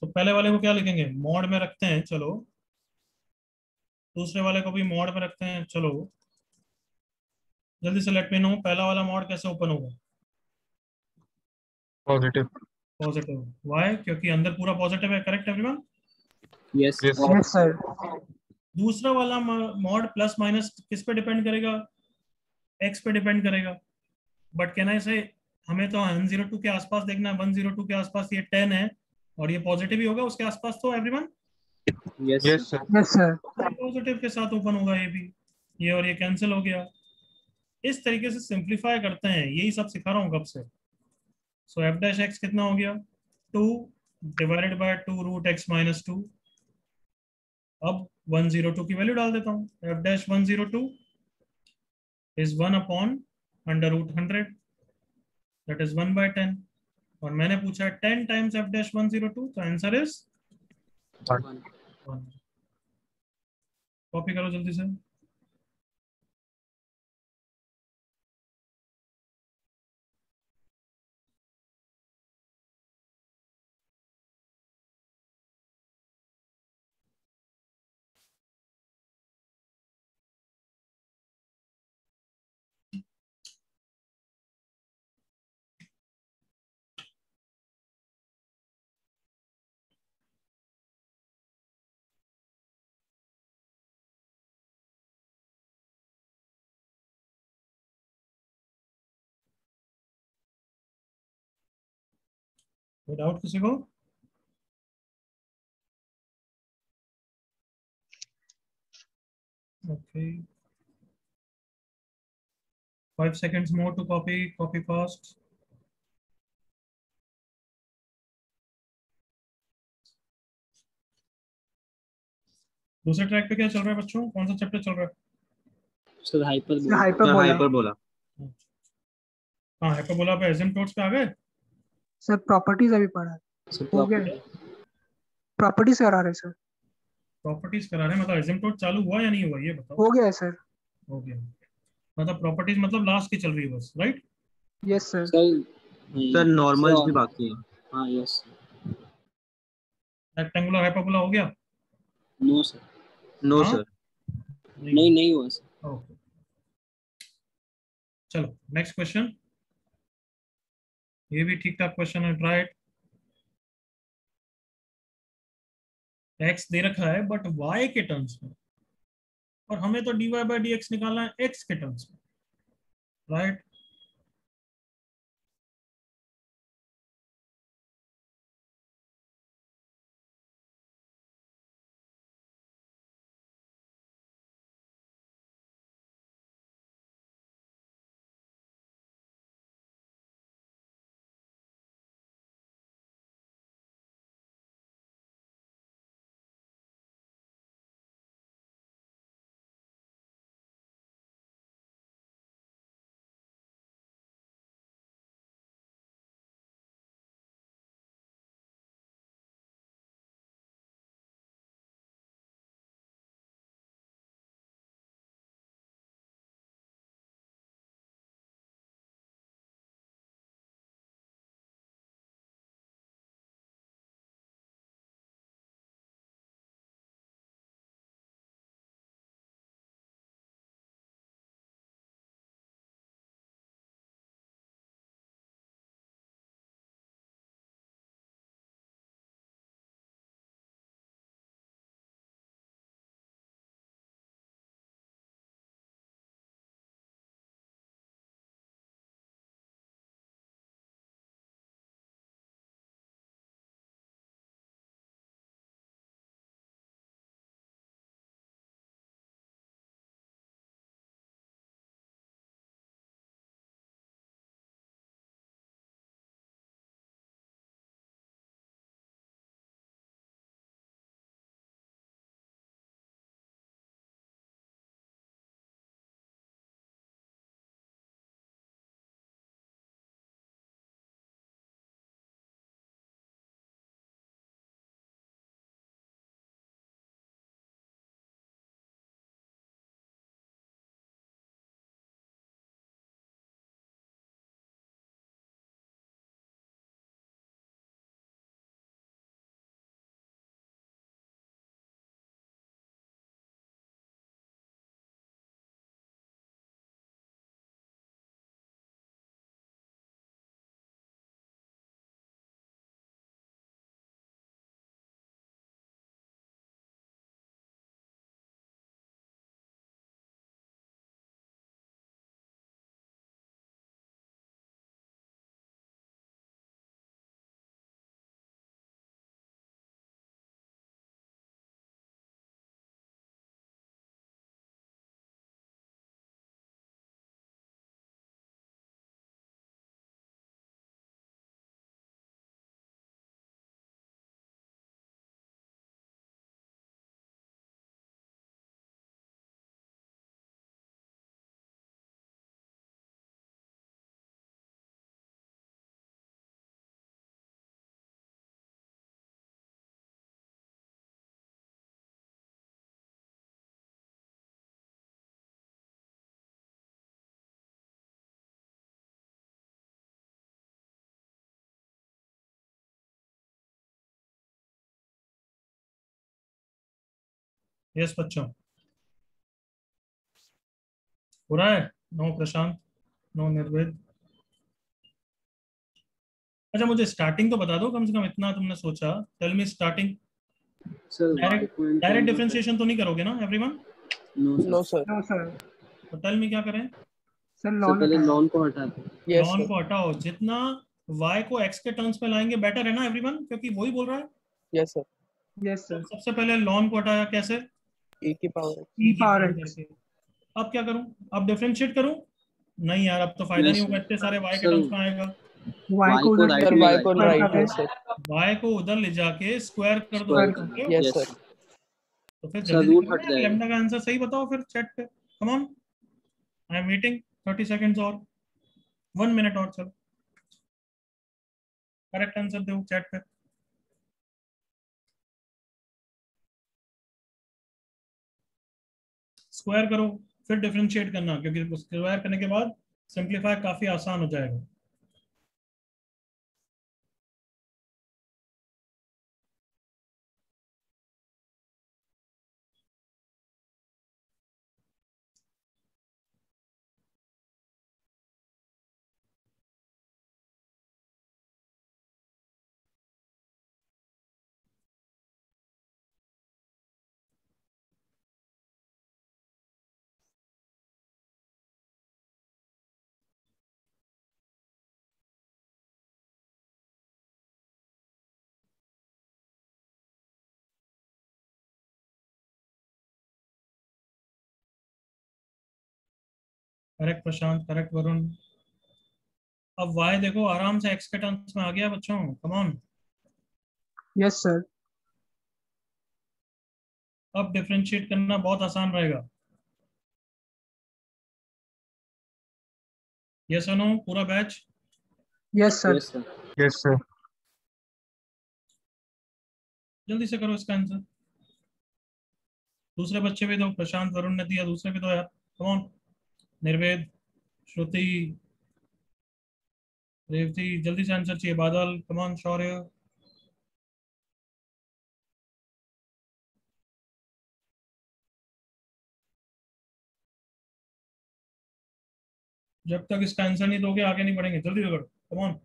तो पहले वाले को क्या लिखेंगे? मॉड में रखते हैं, चलो। दूसरे वाले को भी मॉड में रखते हैं, चलो। जल्दी से लेट मी नो, पहला वाला मॉड कैसे ओपन होगा? Positive. पॉजिटिव। वाई? क्योंकि अंदर पूरा पॉजिटिव है, correct everyone? Yes. Yes, sir. Yes sir. दूसरा वाला मॉड प्लस माइनस किस पे डिपेंड करेगा? एक्स पे डिपेंड करेगा। बट कैन आई से, हमें तो 102 के आसपास देखना है, 102 के आसपास ये 10 है, और ये पॉजिटिव ही होगा उसके आसपास, तो everyone Yes, Yes, sir. sir. Yes sir. Positive के साथ ओपन होगा ये भी। ये और ये कैंसिल हो गया। इस तरीके से सिंप्लीफाई करते हैं, यही सब सिखा रहा हूँ कब से। सो एफ डैश एक्स कितना हो गया? 2 divided by 2 root x minus 2। अब 102 की वैल्यू डाल देता हूँ। F dash 102 is 1 upon under root 100, that is 1/10। और मैंने पूछा 10 टाइम्स एफ डैश 102, तो आंसर इज One. 1। कॉपी करो जल्दी से। कोई डाउट किसी को? Okay, 5 seconds more to copy fast। दूसरे ट्रैक पे क्या चल रहा है बच्चों, कौन सा चैप्टर चल रहा है? Sir hyperbola. Hyperbola hyperbola. हाँ हाइपरबोला पे एसिम्पटोट्स पे आ गए। सर प्रॉपर्टीज अभी पढ़ा है सर हो गया प्रॉपर्टी। प्रॉपर्टीज करा रहे सर प्रॉपर्टीज करा रहे हैं, मतलब एसिम्पटोट चालू हुआ या नहीं हुआ ये बताओ। हो गया है सर हो गया, मतलब प्रॉपर्टीज मतलब लास्ट की चल रही है बस, right? Yes sir sir normals भी बाकी है। हाँ यस। रेक्टेंगुलर हाइपरबोला हो गया? No sir. नो हाँ? सर। नहीं नहीं हुआ सर। ओके, चलो नेक्स्ट क्वेश्चन। ये भी ठीक ठाक क्वेश्चन है, ट्राई इट। एक्स दे रखा है बट वाई के टर्म्स में, और हमें तो dy बाई डी एक्स निकालना है एक्स के टर्म्स में, राइट? यस बच्चों, हो रहा है? नो प्रशांत, नो निर्वेद। अच्छा मुझे स्टार्टिंग तो बता दो कम से कम, इतना तुमने सोचा। Tell me starting. Sir y direct को in direct terms of differentiation तो नहीं करोगे ना everyone? No sir. No sir. No sir तो टेल मी क्या करें? सर सर लॉन पहले हटाओ लॉन को हटाते हैं। Yes lawn sir. को हटाओ, जितना y को x के टर्म्स में लाएंगे बेटर है ना एवरीवन, क्योंकि वही बोल रहा है। Yes sir. यस तो सर सबसे पहले लॉन को हटाया कैसे? e की पावर ई e की पावर पावर एक्स करके। अब क्या करूं? अब डिफरेंशिएट करूं? नहीं यार, अब तो फायदा नहीं यस होगा, सर। इतने सारे y के सर टर्म्स में आएगा। वाई y को को उधर राइट सर में y को लाइए। स्क्वायर राइट कर में दो सर। y को उधर ले जाके स्क्वायर कर दो, स्क्वायर स्क्वायर कर कर ओके? दो। Yes yes sir. सर। तो फिर सर, जल्दी रूट हट जाएगा। लेमडा का आंसर सही बताओ फिर चैट पे, come on, I am waiting 30 seconds और 1 मिनट और, चलो करेक्ट आंसर दो चैट पे। स्क्वायर करो फिर डिफरेंशिएट करना, क्योंकि स्क्वायर करने के बाद सिंप्लीफाई काफी आसान हो जाएगा। करेक्ट प्रशांत, करेक्ट वरुण। अब y देखो आराम से x के टर्म्स में आ गया बच्चों, कम ऑन। Yes, sir. अब डिफरेंशिएट करना बहुत आसान रहेगा। यस और नो पूरा batch? Yes, sir. Yes sir. Yes, sir. जल्दी से करो इसका आंसर। दूसरे बच्चे भी दो, प्रशांत वरुण ने दिया, दूसरे भी दो यार, कम ऑन। निर्वेद, श्रुति, रेवती, जल्दी से आंसर चाहिए। बादल, कम ऑन। शौर्य, जब तक इसका आंसर नहीं दोगे आगे नहीं बढ़ेंगे, जल्दी करो, come on.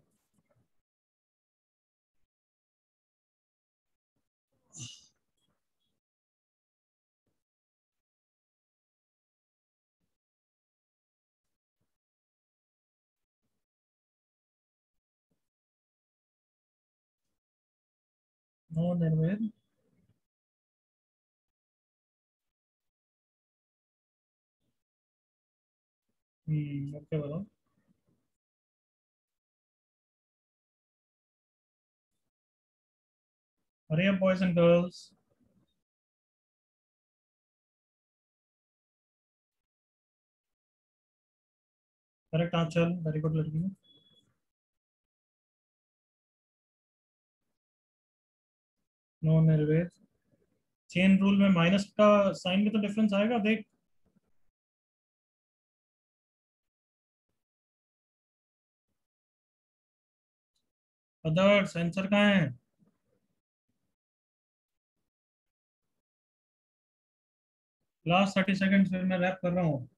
No Nirved, okay बताओ। Hurry up boys and girls. Correct answer, very good लड़की। नो निर्वेद। चेन रूल में माइनस का साइन में तो डिफरेंस आएगा, देख। अदर्स आंसर कहाँ है? लास्ट 30 सेकंड फिर मैं रैप कर रहा हूँ।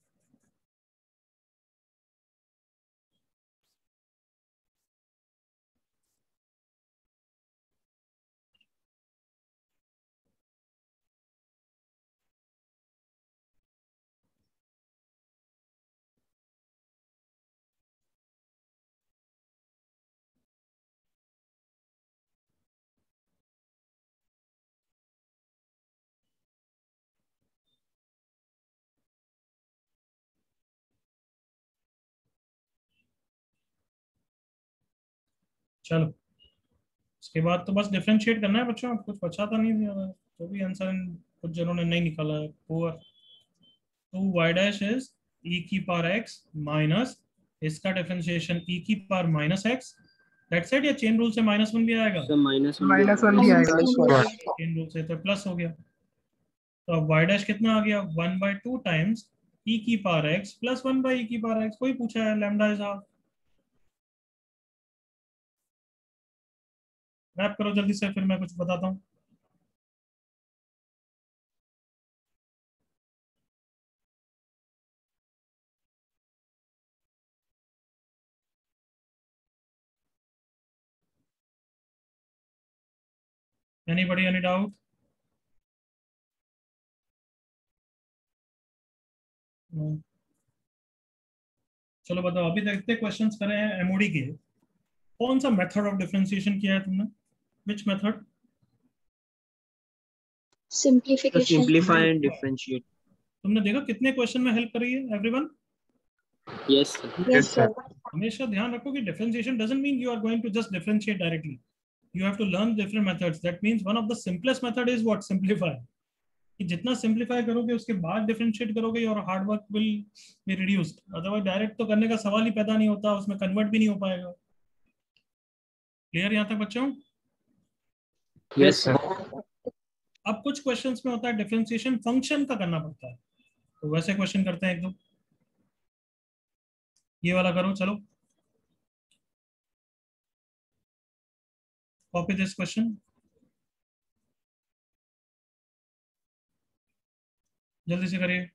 चलो इसके बाद तो बस डिफरेंशिएट करना है बच्चों, कुछ बचा तो नहीं दिया तो भी आंसर कुछ जिन्होंने नहीं निकाला है पुअर। तो y डैश इज e की पावर x माइनस इसका डिफरेंशिएशन e की power minus x। That's it. या चेन रूल से -1 भी आएगा? सर -1 -1 भी आएगा। चेन रूल से तो प्लस हो गया। तो अब y डैश कितना आ गया? 1/2 टाइम्स e की पावर x प्लस 1/e की पावर x। कोई पूछा है लैम्डा इज हाफ। रैप करो जल्दी से, फिर मैं कुछ बताता हूँ। Anybody, any doubt? No. चलो बताओ, अभी तक इतने क्वेश्चंस करे हैं एमओडी के, कौन सा मेथड ऑफ डिफरेंशिएशन किया है तुमने? Which method? Simplify simplify and and differentiate. तुमने देखा कितने क्वेश्चन में हेल्प करी है एवरीवन? Yes Yes, sir. हमेशा ध्यान रखो कि differentiation doesn't mean you are going to just differentiate directly. You have to learn different methods. That means one of the simplest method is what? Simplify. कि जितना simplify करोगे उसके बाद differentiate करोगे और hard work will be reduced, otherwise direct तो करने का सवाल ही पैदा नहीं होता, उसमें कन्वर्ट भी नहीं हो पाएगा। क्लियर यहाँ तक बच्चों? Yes sir. अब कुछ क्वेश्चंस में होता है डिफरेंशिएशन फंक्शन का करना पड़ता है, तो वैसे क्वेश्चन करते हैं एक दो। ये वाला करो, चलो कॉपी दिस क्वेश्चन, जल्दी से करिए।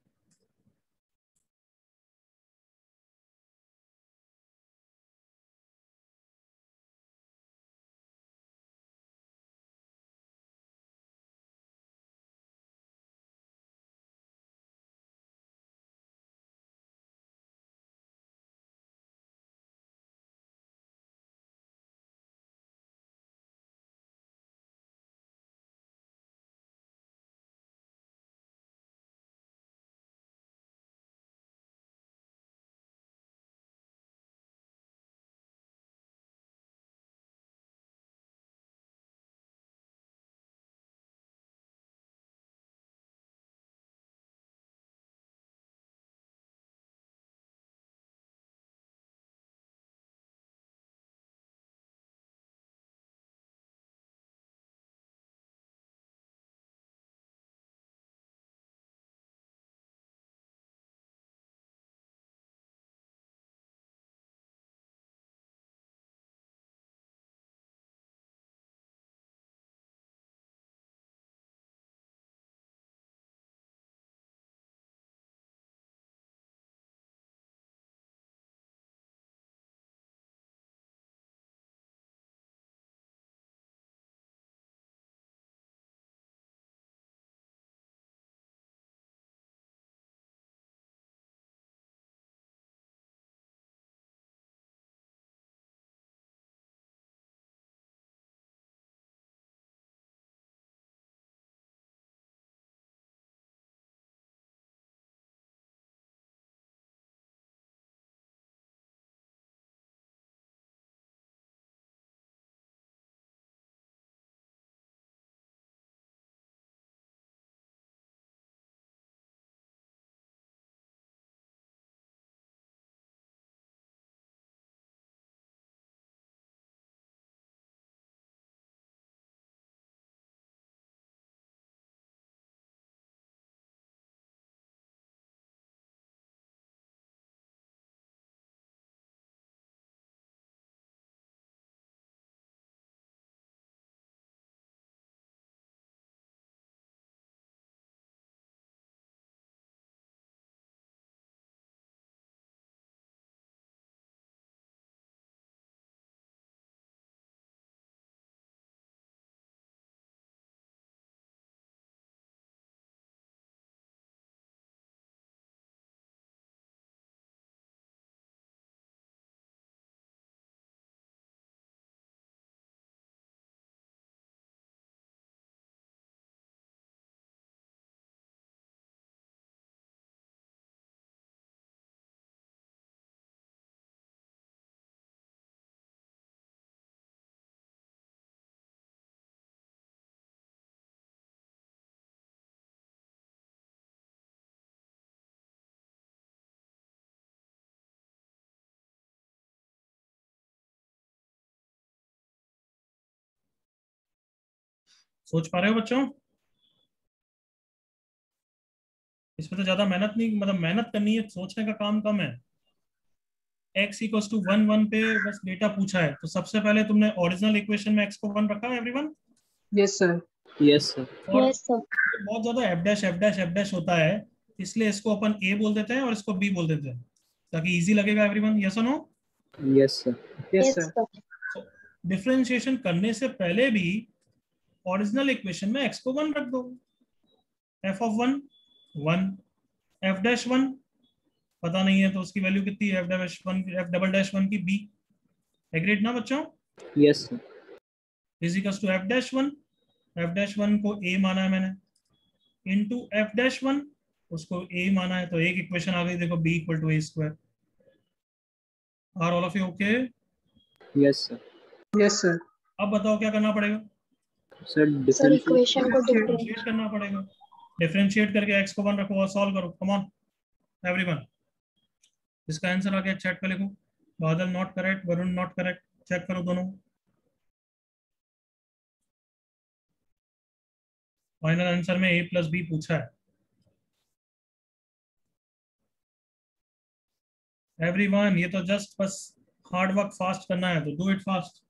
सोच पा रहे हो बच्चों? इसमें तो ज्यादा मेहनत नहीं, मतलब मेहनत करनी है, सोचने का काम कम है। x इक्वल्स टू 1 1 पे बस डेटा पूछा है, तो सबसे पहले तुमने ओरिजिनल इक्वेशन में x को 1 रखा है everyone? Yes sir. Yes sir. और बहुत ज्यादा F dash F dash F dash होता है, इसलिए इसको अपन a बोल देते हैं और इसको b बोल देते हैं, ताकि इजी लगेगा एवरीवन। यस और no? Yes sir. Yes sir. Differentiation करने से पहले भी ओरिजिनल इक्वेशन में x को 1 रख दो। f ऑफ 1 1, f डैश 1 पता नहीं है तो उसकी वैल्यू कितनी है, f डबल डैश 1 की b। एग्रीड ना बच्चों? Yes sir. Is equals to f dash 1 को a माना है मैंने, इनटू f डैश 1 उसको a माना है, तो एक इक्वेशन आ गई देखो, b equal to a square. Are all of you okay? Yes sir. Yes sir. अब बताओ क्या करना पड़ेगा? सर सर इक्वेशन को डिफरेंशिएट करना पड़ेगा। डिफरेंशिएट करके x को 1 रखो और सॉल्व करो। कम ऑन एवरीवन, इसका आंसर आ गया, चैट पे लिखो। Badal not correct, Varun not correct, check करो दोनों। फाइनल आंसर में a+b पूछा है। एवरीवन, ये तो जस्ट बस हार्ड वर्क फास्ट करना है, तो डू इट फास्ट।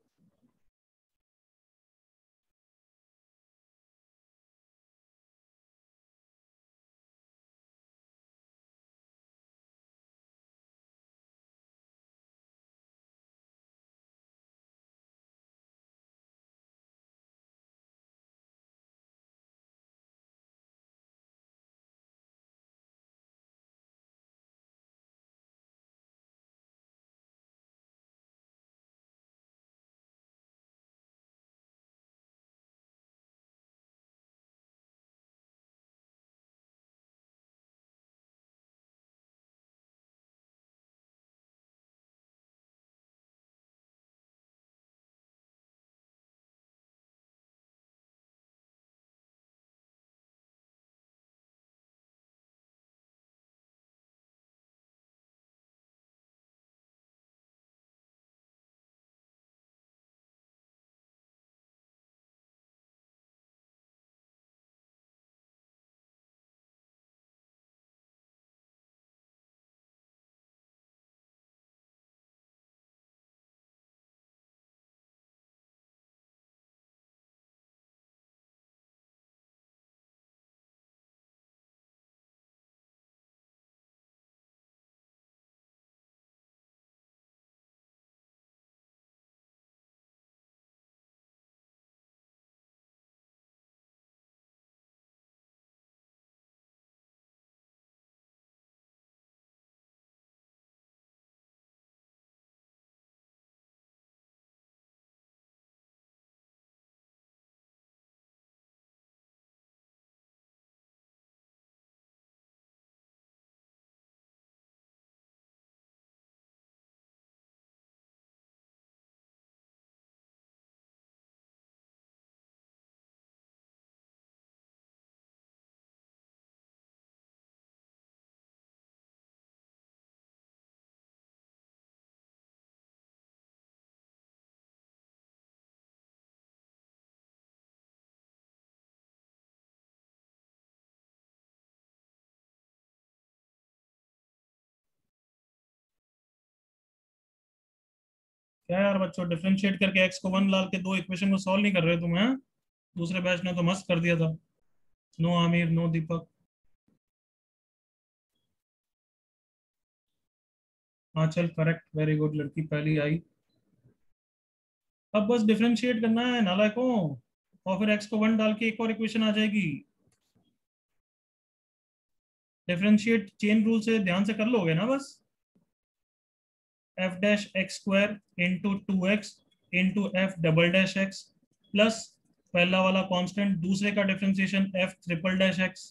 क्या यार बच्चों, डिफरेंशिएट करके x को 1 डाल के दो इक्वेशन को सॉल्व नहीं कर रहे हो तुम, हैं? दूसरे बैच ने तो मस्त कर दिया था। नो आमिर, नो दीपक। हाँ चल, करेक्ट, वेरी गुड, लड़की पहली आई। अब बस डिफरेंशिएट करना है नालायकों, और फिर x को 1 डाल के एक और इक्वेशन आ जाएगी। डिफरेंशिएट चेन रूल से ध्यान से कर लोगे ना बस। f'(x²) into 2x into f"(x) plus पहला वाला कांस्टेंट, दूसरे का differentiation f'(x)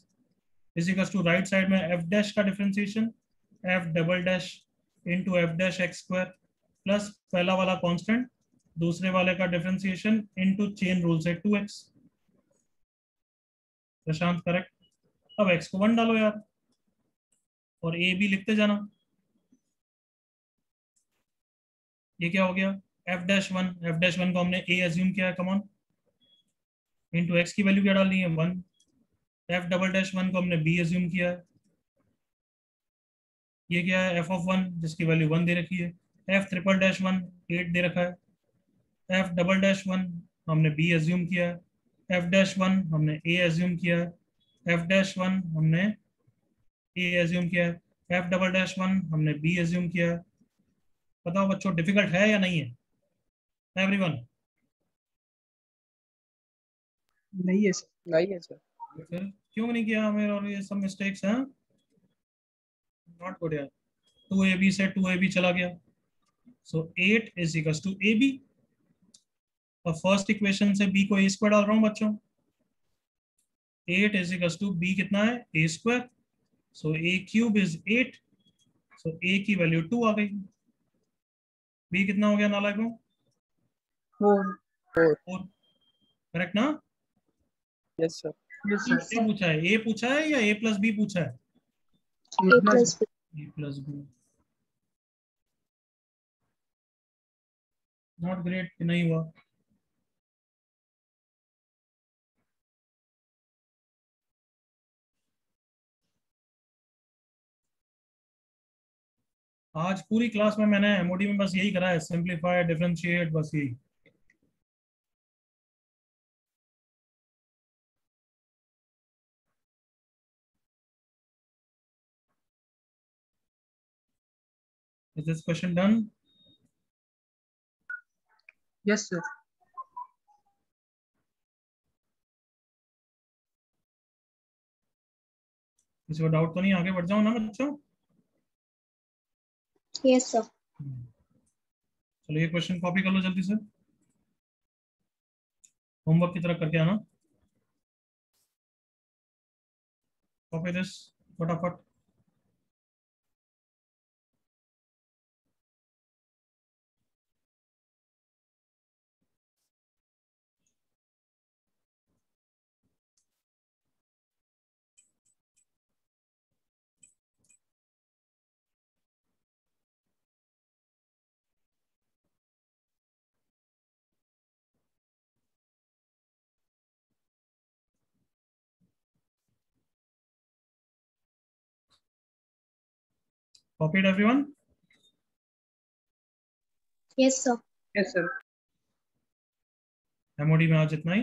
is equals to right side में f' का differentiation f" into f'(x²) plus पहला वाला कांस्टेंट, दूसरे वाले का डिफरेंशिएशन इंटू चेन रूल से 2x। प्रशांत करेक्ट। अब x को 1 डालो यार, और a b लिखते जाना। ये क्या हो गया, f'(1) को हमने a एज्यूम किया है, कमॉन, इंटू x की वैल्यू क्या डालनी है, 1। f'(1) को हमने b एज्यूम किया है। ये क्या है, f(1) जिसकी वैल्यू 1 दे रखी है। f'(1) 8 दे रखा है। f'(1) हमने b एज्यूम किया है। f'(1) हमने a एज्यूम किया है। f'(1) हमने a एज्यूम किया है। f'(1) हमने b एज्यूम किया है। बताओ बच्चों, डिफिकल्ट है या नहीं है एवरीवन? नहीं है सर। नहीं है सर। फिर क्यों नहीं किया हमें, और ये सब मिस्टेक्स हैं, नॉट गुड यार। 2ab से 2ab चला गया, सो 8 इज इक्वल्स टू ab। और फर्स्ट इक्वेशन से b को a² डाल रहा हूँ बच्चों। 8 इज इक्वल्स टू b कितना है, a², so a³ is 8, so a की वैल्यू 2 आ गई। b कितना हो गया नालायकों, 4। 4। 4, करेक्ट ना? Yes sir. Yes, sir. क्या पूछा है? ए पूछा है या ए प्लस बी पूछा है? A plus B. A plus B. Not great, नहीं हुआ। आज पूरी क्लास में मैंने एमओडी में बस यही करा है, सिंप्लीफाई, डिफरेंशिएट, बस यही। Is this question done? Yes, sir. किसी को डाउट तो नहीं? आगे बढ़ जाओ ना बच्चों। Yes, sir. चलो ये क्वेश्चन कॉपी कर लो जल्दी से, होमवर्क की तरह करके आना। कॉपी दिस फटाफट। Copied everyone? Yes, sir. Yes, sir. MoD में आज इतना ही।